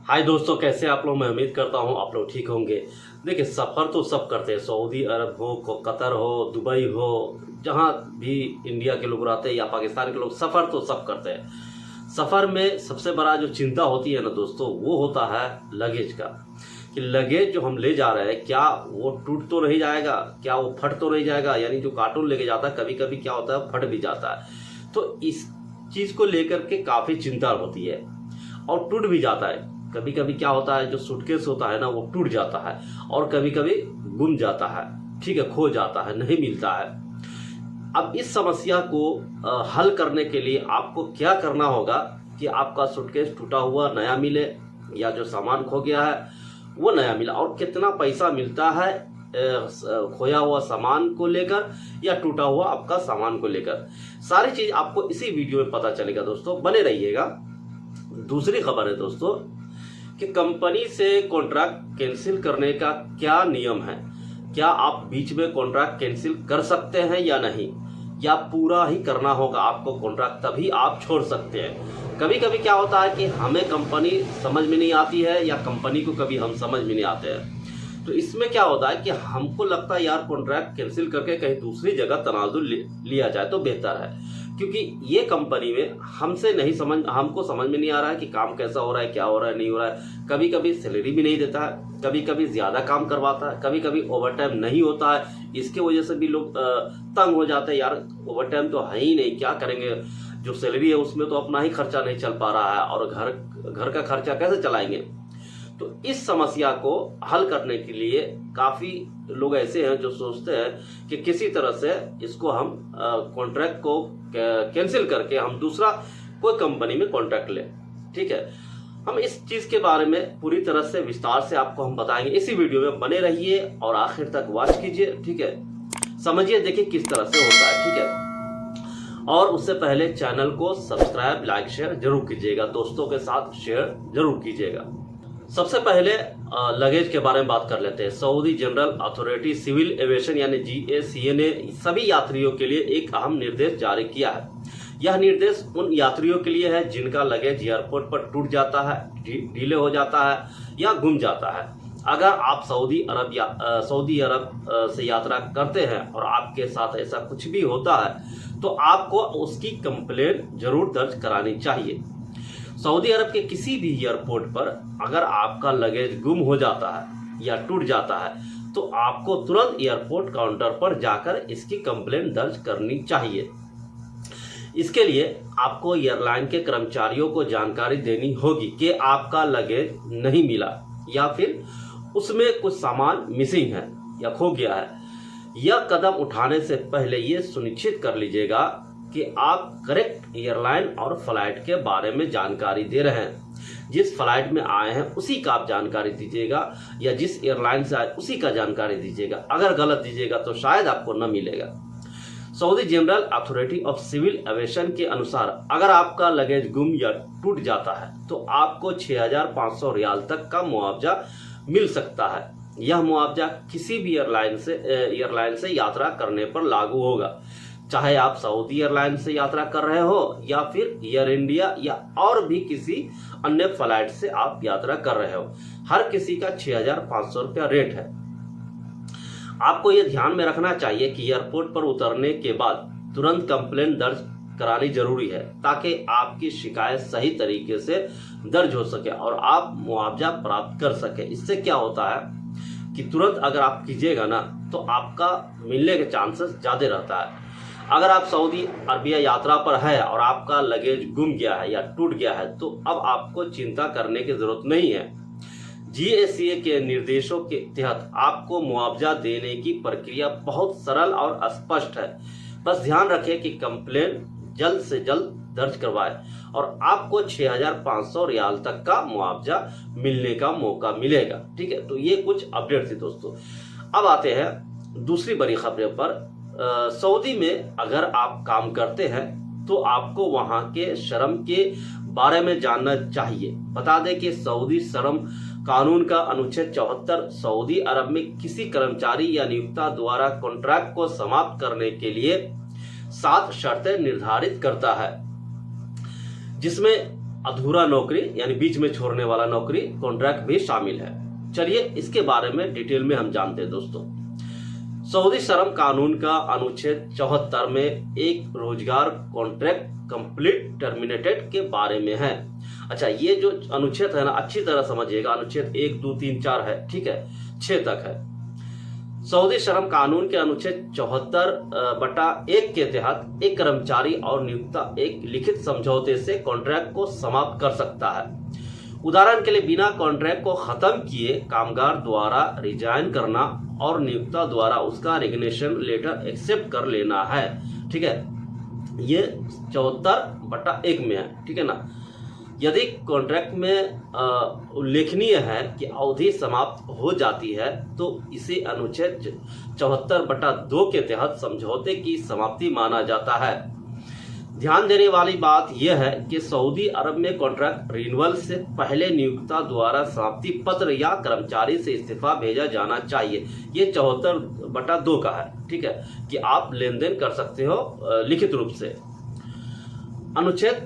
हाय दोस्तों, कैसे आप लोग। मैं उम्मीद करता हूँ आप लोग ठीक होंगे। देखिए, सफ़र तो सब करते हैं, सऊदी अरब हो, कतर हो, दुबई हो, जहाँ भी इंडिया के लोग रहते हैं या पाकिस्तान के लोग, सफ़र तो सब करते हैं। सफ़र में सबसे बड़ा जो चिंता होती है ना दोस्तों, वो होता है लगेज का। कि लगेज जो हम ले जा रहे हैं, क्या वो टूट तो नहीं जाएगा, क्या वो फट तो नहीं जाएगा। यानी जो कार्टून लेके जाता है, कभी कभी क्या होता है, फट भी जाता है। तो इस चीज़ को लेकर के काफ़ी चिंता होती है और टूट भी जाता है। कभी कभी क्या होता है, जो सूटकेस होता है ना, वो टूट जाता है और कभी कभी गुम जाता है, ठीक है, खो जाता है, नहीं मिलता है। अब इस समस्या को हल करने के लिए आपको क्या करना होगा कि आपका सूटकेस टूटा हुआ नया मिले, या जो सामान खो गया है वो नया मिला, और कितना पैसा मिलता है खोया हुआ सामान को लेकर या टूटा हुआ आपका सामान को लेकर। सारी चीज आपको इसी वीडियो में पता चलेगा दोस्तों, बने रहिएगा। दूसरी खबर है दोस्तों कि कंपनी से कॉन्ट्रैक्ट कैंसिल करने का क्या नियम है। क्या आप बीच में कॉन्ट्रैक्ट कैंसिल कर सकते हैं या नहीं, या पूरा ही करना होगा आपको कॉन्ट्रैक्ट, तभी आप छोड़ सकते हैं। कभी कभी क्या होता है कि हमें कंपनी समझ में नहीं आती है या कंपनी को कभी हम समझ में नहीं आते हैं। तो इसमें क्या होता है कि हमको लगता है यार कॉन्ट्रैक्ट कैंसिल करके कहीं दूसरी जगह तनाजुल लिया जाए तो बेहतर है, क्योंकि ये कंपनी में हमको समझ में नहीं आ रहा है कि काम कैसा हो रहा है, क्या हो रहा है, नहीं हो रहा है। कभी कभी सैलरी भी नहीं देता है, कभी कभी ज्यादा काम करवाता है, कभी कभी ओवर टाइम नहीं होता है। इसके वजह से भी लोग तंग हो जाते हैं, यार ओवर टाइम तो है ही नहीं, क्या करेंगे, जो सैलरी है उसमें तो अपना ही खर्चा नहीं चल पा रहा है और घर का खर्चा कैसे चलाएंगे। तो इस समस्या को हल करने के लिए काफी लोग ऐसे हैं जो सोचते हैं कि किसी तरह से इसको हम कॉन्ट्रैक्ट को कैंसिल करके हम दूसरा कोई कंपनी में कॉन्ट्रैक्ट लें। ठीक है, हम इस चीज के बारे में पूरी तरह से विस्तार से आपको हम बताएंगे। इसी वीडियो में बने रहिए और आखिर तक वॉच कीजिए, ठीक है, समझिए, देखिए किस तरह से होता है। ठीक है, और उससे पहले चैनल को सब्सक्राइब, लाइक, शेयर जरूर कीजिएगा, दोस्तों के साथ शेयर जरूर कीजिएगा। सबसे पहले लगेज के बारे में बात कर लेते हैं। Saudi general Authority Civil Aviation यानी GACA ने सभी यात्रियों के लिए एक अहम निर्देश जारी किया है। यह निर्देश उन यात्रियों के लिए है जिनका लगेज एयरपोर्ट पर टूट जाता है, डिले हो जाता है या गुम जाता है। अगर आप सऊदी अरब से यात्रा करते हैं और आपके साथ ऐसा कुछ भी होता है तो आपको उसकी कंप्लेंट जरूर दर्ज करानी चाहिए। सऊदी अरब के किसी भी एयरपोर्ट पर अगर आपका लगेज गुम हो जाता है या टूट जाता है तो आपको तुरंत एयरपोर्ट काउंटर पर जाकर इसकी कंप्लेंट दर्ज करनी चाहिए। इसके लिए आपको एयरलाइन के कर्मचारियों को जानकारी देनी होगी कि आपका लगेज नहीं मिला या फिर उसमें कुछ सामान मिसिंग है या खो गया है। यह कदम उठाने से पहले ये सुनिश्चित कर लीजिएगा कि आप करेक्ट एयरलाइन और फ्लाइट के बारे में जानकारी दे रहे हैं। जिस फ्लाइट में आए हैं उसी का आप जानकारी दीजिएगा, या जिस एयरलाइन से आए उसी का जानकारी दीजिएगा। अगर गलत दीजिएगा तो शायद आपको न मिलेगा। Saudi general authority of civil aviation के अनुसार अगर आपका लगेज गुम या टूट जाता है तो आपको 6,500 रियाल तक का मुआवजा मिल सकता है। यह मुआवजा किसी भी एयरलाइन से यात्रा करने पर लागू होगा, चाहे आप सऊदी एयरलाइन से यात्रा कर रहे हो या फिर एयर इंडिया या और भी किसी अन्य फ्लाइट से आप यात्रा कर रहे हो। हर किसी का 6,500 रुपया रेट है। आपको यह ध्यान में रखना चाहिए कि एयरपोर्ट पर उतरने के बाद तुरंत कंप्लेंट दर्ज करानी जरूरी है, ताकि आपकी शिकायत सही तरीके से दर्ज हो सके और आप मुआवजा प्राप्त कर सके। इससे क्या होता है कि तुरंत अगर आप कीजिएगा ना तो आपका मिलने के चांसेस ज्यादा रहता है। अगर आप सऊदी अरबिया यात्रा पर है और आपका लगेज गुम गया है या टूट गया है तो अब आपको चिंता करने की जरूरत नहीं है। GACA के निर्देशों के तहत आपको मुआवजा देने की प्रक्रिया बहुत सरल और स्पष्ट है। बस ध्यान रखें कि कंप्लेंट जल्द से जल्द दर्ज करवाएं और आपको 6,500 रियाल तक का मुआवजा मिलने का मौका मिलेगा। ठीक है, तो ये कुछ अपडेट थी दोस्तों। अब आते हैं दूसरी बड़ी खबरों पर। सऊदी में अगर आप काम करते हैं तो आपको वहां के श्रम के बारे में जानना चाहिए। बता दें कि सऊदी श्रम कानून का अनुच्छेद 74 सऊदी अरब में किसी कर्मचारी या नियोक्ता द्वारा कॉन्ट्रैक्ट को समाप्त करने के लिए 7 शर्तें निर्धारित करता है, जिसमें अधूरा नौकरी यानी बीच में छोड़ने वाला नौकरी कॉन्ट्रैक्ट भी शामिल है। चलिए इसके बारे में डिटेल में हम जानते हैं दोस्तों। सऊदी श्रम कानून का अनुच्छेद 74 में एक रोजगार कॉन्ट्रैक्ट कंप्लीट टर्मिनेटेड के बारे में है। अच्छा, ये जो अनुच्छेद है ना, अच्छी तरह समझिएगा। अनुच्छेद 1, 2, 3, 4 है, ठीक है, 6 तक है। सऊदी श्रम कानून के अनुच्छेद 74/1 के तहत एक कर्मचारी और नियोक्ता एक लिखित समझौते से कॉन्ट्रैक्ट को समाप्त कर सकता है। उदाहरण के लिए बिना कॉन्ट्रैक्ट को खत्म किए कामगार द्वारा रिजाइन करना और नियोक्ता द्वारा उसका रेजिग्नेशन लेटर एक्सेप्ट कर लेना है। ठीक है, ये 74/1 में है, ठीक है ना। यदि कॉन्ट्रैक्ट में उल्लेखनीय है कि अवधि समाप्त हो जाती है तो इसे अनुच्छेद 74/2 के तहत समझौते की समाप्ति माना जाता है। ध्यान देने वाली बात यह है कि सऊदी अरब में कॉन्ट्रैक्ट रिन्यूअल से पहले नियोक्ता द्वारा समाप्ति पत्र या कर्मचारी से इस्तीफा भेजा जाना चाहिए। ये 74/2 का है, ठीक है, कि आप लेन देन कर सकते हो लिखित रूप से। अनुच्छेद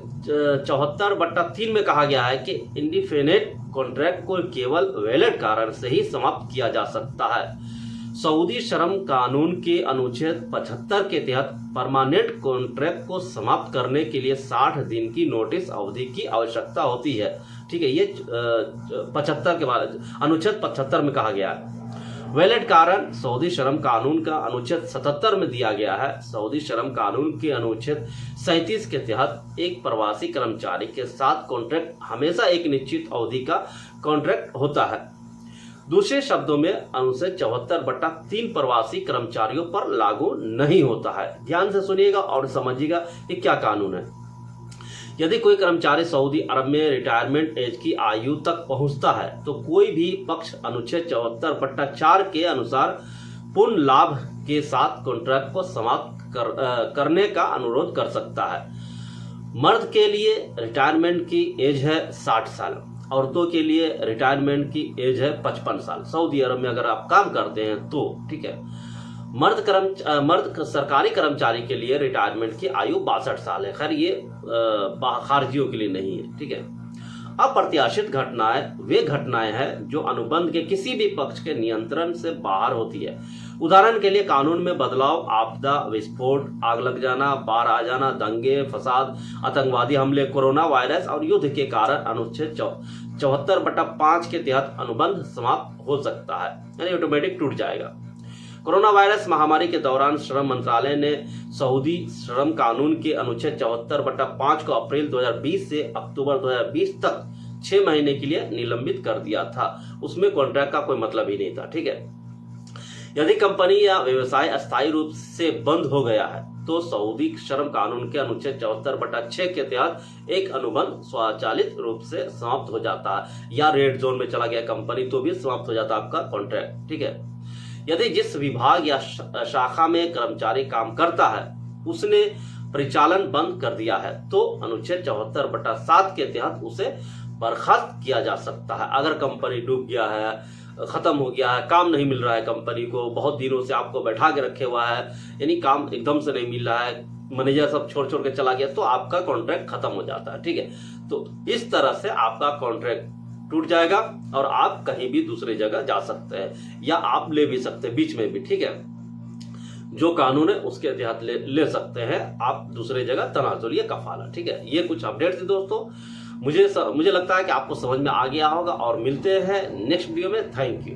74/3 में कहा गया है कि इंडिफिनिट कॉन्ट्रैक्ट को केवल वैलिड कारण से ही समाप्त किया जा सकता है। सऊदी श्रम कानून के अनुच्छेद 75 के तहत परमानेंट कॉन्ट्रैक्ट को समाप्त करने के लिए 60 दिन की नोटिस अवधि की आवश्यकता होती है। ठीक है, ये 75 के बाद अनुच्छेद 75 में कहा गया है। वैलिड कारण सऊदी श्रम कानून का अनुच्छेद 77 में दिया गया है। सऊदी श्रम कानून के अनुच्छेद 37 के तहत एक प्रवासी कर्मचारी के साथ कॉन्ट्रैक्ट हमेशा एक निश्चित अवधि का कॉन्ट्रैक्ट होता है। दूसरे शब्दों में अनुच्छेद 74/3 प्रवासी कर्मचारियों पर लागू नहीं होता है। ध्यान से सुनिएगा और समझिएगा कि क्या कानून है। यदि कोई कर्मचारी सऊदी अरब में रिटायरमेंट एज की आयु तक पहुंचता है तो कोई भी पक्ष अनुच्छेद 74/4 के अनुसार पूर्ण लाभ के साथ कॉन्ट्रैक्ट को समाप्त करने का अनुरोध कर सकता है। मर्द के लिए रिटायरमेंट की एज है 60 साल, औरतों के लिए रिटायरमेंट की एज है 55 साल। सऊदी अरब में अगर आप काम करते हैं तो, ठीक है। मर्द सरकारी कर्मचारी के लिए रिटायरमेंट की आयु 62 साल है। खैर ये खारजियों के लिए नहीं है, ठीक है। अप्रत्याशित घटनाएं वे घटनाएं हैं जो अनुबंध के किसी भी पक्ष के नियंत्रण से बाहर होती है। उदाहरण के लिए कानून में बदलाव, आपदा, विस्फोट, आग लग जाना, बाढ़ आ जाना, दंगे फसाद, आतंकवादी हमले, कोरोना वायरस और युद्ध के कारण अनुच्छेद 74/5 के तहत अनुबंध समाप्त हो सकता है, यानी ऑटोमेटिक टूट जाएगा। कोरोना वायरस महामारी के दौरान श्रम मंत्रालय ने सऊदी श्रम कानून के अनुच्छेद 74/5 को अप्रैल 2020 से अक्टूबर 2020 तक 6 महीने के लिए निलंबित कर दिया था। उसमें कॉन्ट्रैक्ट का कोई मतलब ही नहीं था, ठीक है। यदि कंपनी या व्यवसाय अस्थायी रूप से बंद हो गया है तो सऊदी श्रम कानून के अनुच्छेद 74/6 के तहत एक अनुबंध स्वचालित रूप से समाप्त हो जाता है, या रेड जोन में चला गया कंपनी तो भी समाप्त हो जाता है आपका कॉन्ट्रैक्ट, ठीक है। यदि जिस विभाग या शाखा में कर्मचारी काम करता है उसने परिचालन बंद कर दिया है तो अनुच्छेद 74/7 के तहत उसे बर्खास्त किया जा सकता है। अगर कंपनी डूब गया है, खत्म हो गया है, काम नहीं मिल रहा है कंपनी को, बहुत दिनों से आपको बैठा के रखे हुआ है, यानी काम एकदम से नहीं मिल रहा है, मैनेजर सब छोड़ के चला गया, तो आपका कॉन्ट्रैक्ट खत्म हो जाता है, ठीक है। तो इस तरह से आपका कॉन्ट्रैक्ट टूट जाएगा और आप कहीं भी दूसरी जगह जा सकते हैं या आप ले भी सकते हैं बीच में भी, ठीक है। जो कानून है उसके तहत ले सकते हैं आप दूसरी जगह तनाजुल या कफाला, ठीक है। ये कुछ अपडेट थी दोस्तों। मुझे लगता है कि आपको समझ में आ गया होगा और मिलते हैं नेक्स्ट वीडियो में। Thank you.